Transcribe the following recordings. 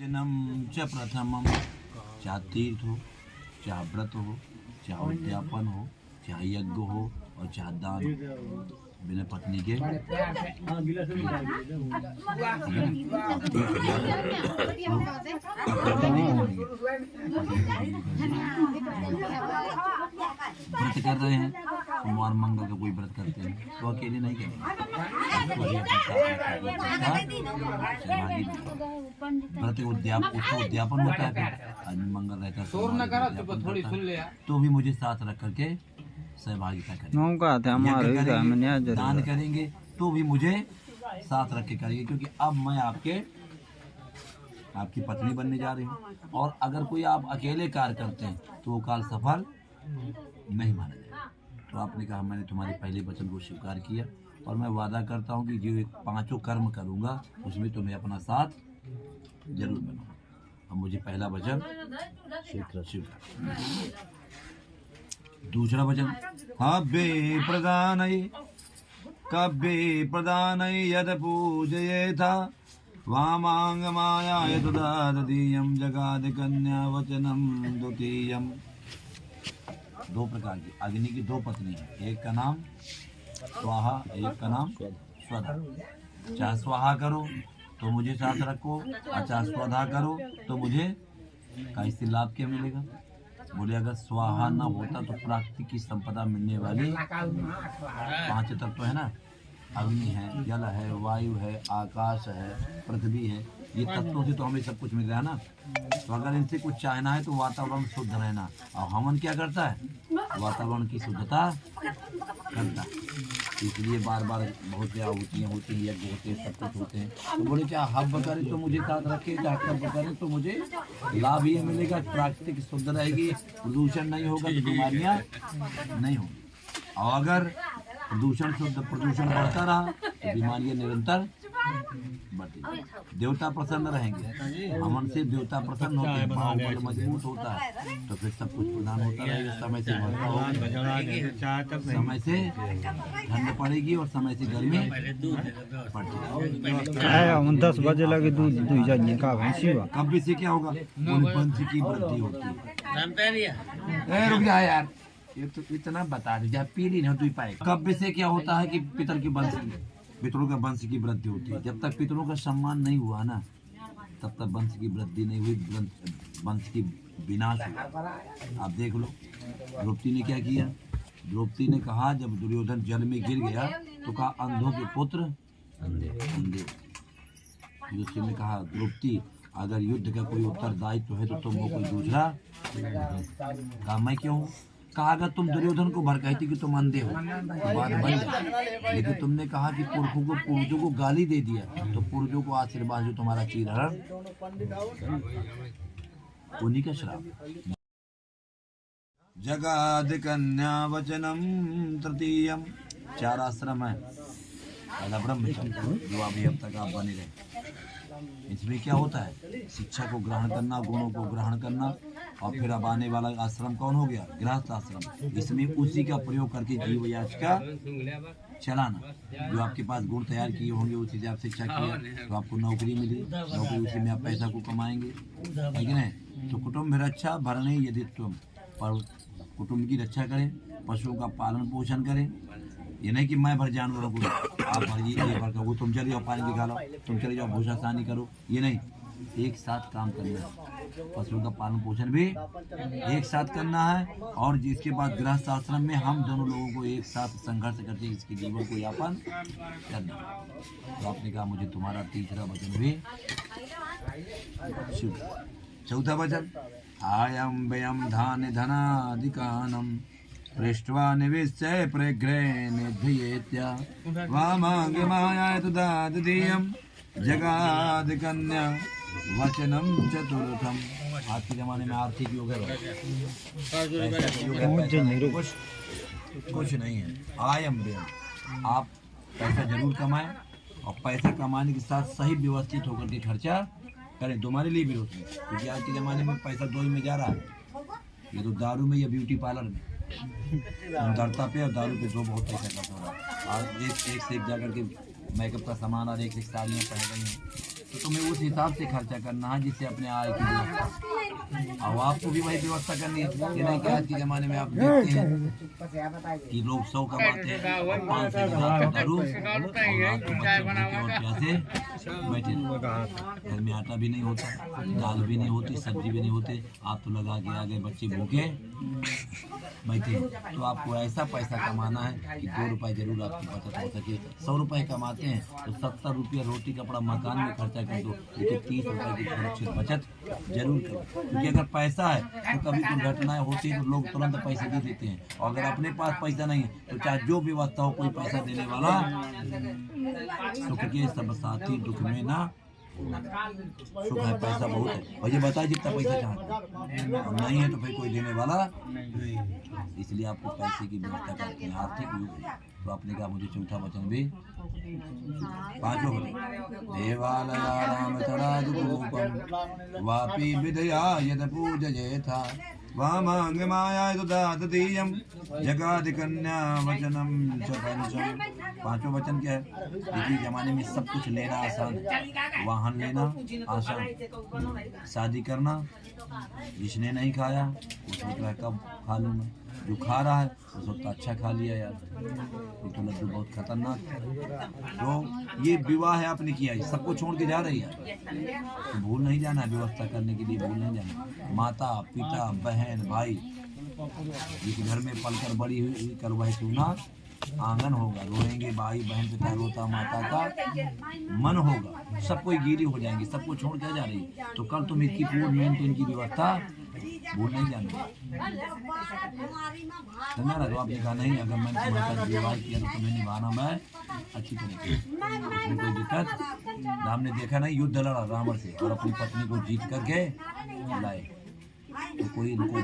वचनम च प्रथमम, चाहे तीर्थ हो, चाहे व्रत हो, चाहे उद्यापन हो, चाहे यज्ञ हो और चाहे दान हो, बिना पत्नी के व्रत कर रहे हैं। सोमवार मंगल का कोई व्रत करते हैं तो अकेले नहीं करेंगे, व्रत उद्यापन होता है। आज मंगल रहता है तो भी मुझे साथ रख करके सहभागिता करेंगे। दान करेंगे तो भी मुझे साथ रख के करेंगे, क्योंकि अब मैं आपकी पत्नी बनने जा रही हूँ। और अगर कोई आप अकेले कार्य करते हैं तो वो काल सफल नहीं माना जाएगा। तो आपने कहा मैंने तुम्हारे पहले वचन को स्वीकार किया और मैं वादा करता हूँ कि जो 5 कर्म करूँगा उसमें तुम्हें अपना साथ जरूर बनाऊंगा। अब मुझे पहला वचन स्वीकार। दूसरा वचन, कव्ये प्रदान यद पूजयेथा वामांग मायाय तदीयम जगाद कन्या वचनम द्वितीयम। 2 प्रकार की अग्नि की 2 पत्नी है, एक का नाम स्वाहा, एक का नाम स्वधा। चाहे स्वाहा करो तो मुझे साथ रखो और चाहे स्वधा करो तो मुझे का इससे लाभ क्या मिलेगा? बोले अगर स्वाहा न होता तो प्राकृतिक की संपदा मिलने वाली 5 तत्व है ना, अग्नि है, जल है, वायु है, आकाश है, पृथ्वी है, ये तत्वों से तो हमें सब कुछ मिल रहा है ना। तो अगर इनसे कुछ चाहना है तो वातावरण शुद्ध रहना, और हवन क्या करता है? वातावरण की शुद्धता करता है। इसलिए बार बार बहुत से आहुतियाँ होती हैं, यज्ञ होते हैं, सब कुछ होते हैं। तो बोले क्या हव्य करे तो मुझे साथ रखे, क्या कर्म करे तो मुझे लाभ ये मिलेगा, प्राकृतिक शुद्ध रहेगी, प्रदूषण नहीं होगा तो बीमारियाँ नहीं होंगी। और अगर प्रदूषण बढ़ता रहा तो बीमारियां निरंतर बढ़ती। देवता प्रसन्न रहेंगे, हमन से देवता प्रसन्न होते हैं, बाहुबल मजबूत होता है तो फिर सब कुछ प्रदान होता रहेगा। समय से वर्षा होगी, समय से ठंड पड़ेगी और समय से गर्मी पड़ती। 10 बजे लगे दूध जाइए का कब्बे से क्या होगा? वंश की वृद्धि होती है। रुक जा यार, ये तो इतना बता दीजिए, पीली नहीं तो पाए। कब्बे से क्या होता है कि पितरों का वंश की वृद्धि होती है। जब तक पितरों का सम्मान नहीं हुआ ना तब तक वंश की वृद्धि नहीं हुई, वंश की विनाश हुआ। आप देख लो द्रौपदी ने क्या किया। द्रौपदी ने कहा जब दुर्योधन जल में गिर गया तो कहा अंधों के पुत्र अंधे। युधिष्ठिर ने कहा द्रौपदी अगर युद्ध का कोई उत्तरदायित्व है तो तुम हो, कोई दूसरा। कहा मैं क्यों? कहा अगर तुम दुर्योधन को भड़काई कि तुम अंधे हो तो बात बन जाए, लेकिन तुमने कहा कि पूर्वजों को गाली दे दिया तो पूर्वजों को आशीर्वाद जो तुम्हारा चीरहरण उन्हीं का श्राप। जगाद कन्या वचनम तृतीयम। 4 आश्रम है। पहला ब्रह्मचर्य जो अभी अब तक आप बने रहे। इसमें क्या होता है? शिक्षा को ग्रहण करना, गुणों को ग्रहण करना, और फिर अब आने वाला आश्रम कौन हो गया? गृहस्थ आश्रम। इसमें उसी का प्रयोग करके जीव याचिका चलाना। जो आपके पास गुण तैयार किए होंगे उसी से आप शिक्षा किया तो आपको नौकरी मिली, नौकरी उसी में आप पैसा को कमाएंगे, है कि नहीं? तो कुटुम्ब रक्षा भरणे यदि तुम, पर कुटुम्ब की रक्षा करें, पशुओं का पालन पोषण करें। ये नहीं कि मैं भर जानवरों को आप भरिए, ये भर वो तुम चले जाओ पानी निकालो, तुम चले जाओ भूसा सानी करो, ये नहीं। एक साथ काम करना है। पशुओं का पालन पोषण भी एक साथ करना है, और जिसके बाद गृहस्थ आश्रम में हम दोनों लोगों को एक साथ संघर्ष करके इसके जीवन को यापन करना। तो आपने कहा मुझे तुम्हारा तीसरा वचन भी। चौथा वचन, आयम व्ययम धान्य धनाधिकानम पृष्ट्वा निविश्चय प्रघ्रे निध्येत्या वामांगमायाय तदीयम जगाद कन्या वचनम चतुर्थम। आज के जमाने में आर्थिक योग है, कुछ नहीं है। आयम व्ययम, आप पैसा जरूर कमाएं और पैसा कमाने के साथ सही व्यवस्थित होकर के खर्चा करें, तुम्हारे लिए भी होती है। क्योंकि आज के ज़माने में पैसा 2 ही में जा रहा है, ये तो दारू में या ब्यूटी पार्लर में, सुंदरता पे और दारू पे 2 बहुत पैसा खर्च हो रहा है। और एक से एक जाकर के मेकअप का सामान और एक साड़ियाँ पहन रही हैं। तो तुम्हें उस हिसाब से खर्चा करना है जिससे अपने आय की व्यवस्था। और आपको भी वही व्यवस्था करनी है। ये नहीं कि आज के ज़माने में आप देखते हैं कि लोग 100 कमाते हैं और 500 बैठे, घर में आटा भी नहीं होता, दाल भी नहीं होती, सब्जी भी नहीं होती, आप तो लगा के आ गए, बच्चे भूखे बैठे। तो आपको ऐसा पैसा कमाना है कि 2 रुपये जरूर आपकी बचत हो सके। 100 रुपये कमाते हैं तो 70 रुपये रोटी कपड़ा मकान में खर्चा कर दो, लेकिन 30 रुपये की सुरक्षित बचत जरूर करो। क्योंकि अगर पैसा है तो कभी कोई घटनाएं होती है तो लोग तुरंत पैसे दे देते हैं, और अगर अपने पास पैसा नहीं है तो चाहे जो व्यवस्था हो, कोई पैसा देने वाला सुख के सब साथी दुख में ना सुख है। पैसा बहुत है और ये बताए जितना पैसा चाहते और नहीं है तो फिर कोई देने वाला, इसलिए आपको पैसे की व्यवस्था करते हैं। आर्थिक योग तो आपने कहा मुझे चौथा वचन भी 5वां वचन देवालयानां तडादुरूपं वापि विदया यद पूजयेथा वामांगमायाय ददातीयं जगादि कन्या वचनम च पंचम। 5वां वचन क्या है? देखिए जमाने में सब कुछ लेना आसान है, वाहन लेना आसान, शादी करना जिसने नहीं खाया वो सोच रहा है कब खा लूँ मैं, जो खा रहा है वो सोचता अच्छा खा लिया यार, ये तो लड्डू बहुत खतरनाक है। तो ये विवाह है आपने किया, ये सबको छोड़ के जा रही है, तो भूल नहीं जाना व्यवस्था करने के लिए, भूल नहीं जाना। माता पिता बहन भाई जिस घर में पलकर बड़ी हुई कर वह सुना आंगन होगा, रोएंगे भाई बहन पिता रोता माता का मन होगा, सब कोई गीली हो जाएंगे, सबको छोड़ के जा रही है। तो कल तुम इसकी पूर्ण मेंटेन की व्यवस्था भूल नहीं जाना। समझा ना? तो आपने कहा नहीं अगर मैंने तुम्हारे साथ विवाह किया तो तुम्हें निभाना मैं अच्छी तरीके से, उसमें कोई दिक्कत। राम ने देखा नहीं युद्ध लड़ा रावण से और अपनी पत्नी को जीत करके लाए, तो कोई इनको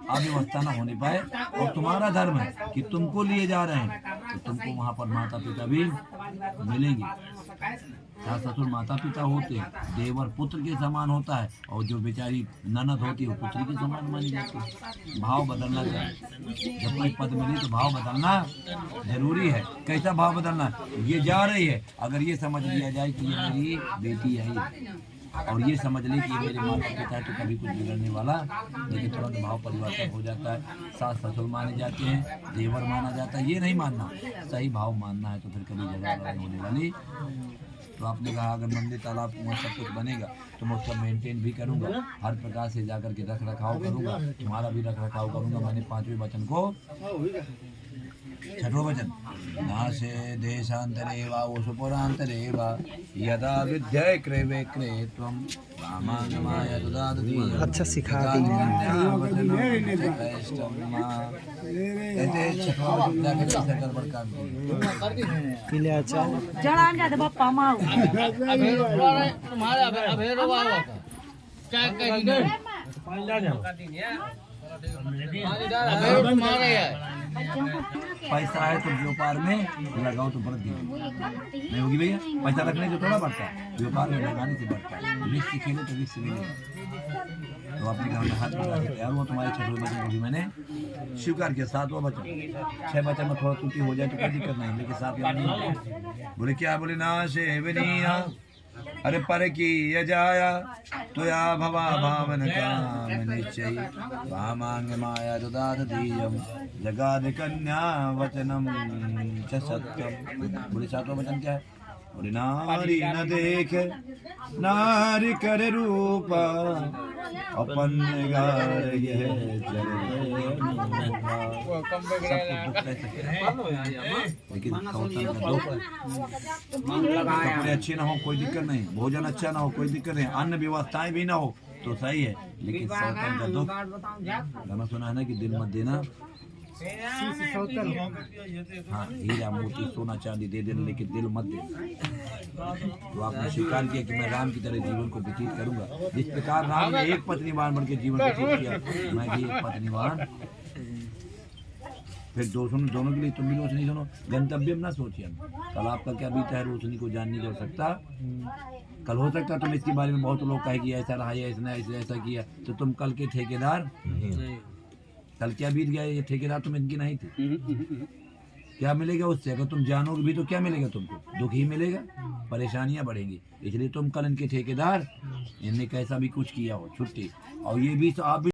अव्यवस्था ना होने पाए। और तुम्हारा धर्म है कि तुमको लिए जा रहे हैं तो तुमको वहाँ पर माता पिता भी मिलेंगे। सास ससुर माता पिता होते हैं, देवर पुत्र के समान होता है, और जो बेचारी ननद होती है वो पुत्री के समान मानी जाती है। भाव बदलना चाहिए, जब कोई पद मिले तो भाव बदलना जरूरी है। कैसा भाव बदलना? ये जा रही है, अगर ये समझ लिया जाए कि ये मेरी बेटी है और ये समझ ले कि मेरे माता पिता है तो कभी कुछ बिगड़ने वाला, लेकिन तुरंत भाव परिवर्तन हो जाता है। सास ससुर माने जाते हैं, देवर माना जाता है, ये नहीं मानना, सही भाव मानना है तो फिर कभी झगड़ा होने वाली। तो आपने कहा अगर मंदिर तालाब कुआं सब कुछ बनेगा तो मैं उसका मेंटेन भी करूंगा, हर प्रकार से जाकर के रख रखाव करूंगा, तुम्हारा भी रख रखाव करूंगा। मैंने 5वें वचन को 6वां वचन नाशे देशांतरे वा वसुपुरांतरे वा यदा विद्याय क्रय विक्रय त्वं रामांगमाय ददाति। अच्छा सिखा दी पीले अचार जड़ा जा दे बापा माऊ तुम्हारा अभेरो वाला क्या कही ने पैसा है तो व्यापार में लगाओ तो बढ़ दी नहीं होगी भैया। पैसा रखने से थोड़ा बढ़ता है, व्यापार में लगाने से बढ़ता है। रिस्क खेलो तो रिस्क मिलेगा। तो अपने घर में हाथ लगा के तैयार हुआ। तुम्हारे 6वें वचन को भी मैंने स्वीकार किया। 7वां वचन 6 वचन में थोड़ा त्रुटि हो जाए तो कोई दिक्कत नहीं, लेकिन 7वां नहीं। बोले क्या? बोले ना से विनीया अरे पर की यजाया तो या भवा भावन काम निश्चय वामांग माया ददातीयं जगाद कन्या वचनम च सत्यम। बोले 7वां वचन क्या है? बोले नारी न देख नारी कर रूप अपन गार यह लेकिन कपड़े अच्छे ना हो कोई दिक्कत नहीं, भोजन अच्छा ना हो कोई दिक्कत नहीं, अन्य व्यवस्थाएं भी ना हो तो सही है, लेकिन सौतन का दुख गाना सुना है ना कि दिल मत देना। हाँ हीरा मोती सोना चांदी दे देना लेकिन दिल मत देना। तो आपने स्वीकार किया कि मैं राम की तरह जीवन को व्यतीत करूंगा। जिस प्रकार राम ने एक पत्नीवान बन के जीवन व्यतीत किया, मैं भी एक पत्नीवान। फिर दोनों के लिए तुम भी रोशनी सुनो, गंतव्य में ना सोचिए। कल आपका क्या बीता है रोशनी को जान नहीं जा सकता। कल हो सकता तुम इसके बारे में बहुत लोग कहे कि ऐसा रहा है, इसने ऐसा किया, तो तुम कल के ठेकेदार। कल क्या बीत गया, ये ठेकेदार तुम इनकी नहीं थी। क्या मिलेगा उससे? अगर तुम जानोगे भी तो क्या मिलेगा तुमको? दुख ही मिलेगा, परेशानियां बढ़ेंगी। इसलिए तुम कल इनके ठेकेदार, इनने कैसा भी कुछ किया हो छुट्टी। और ये भी तो आप भी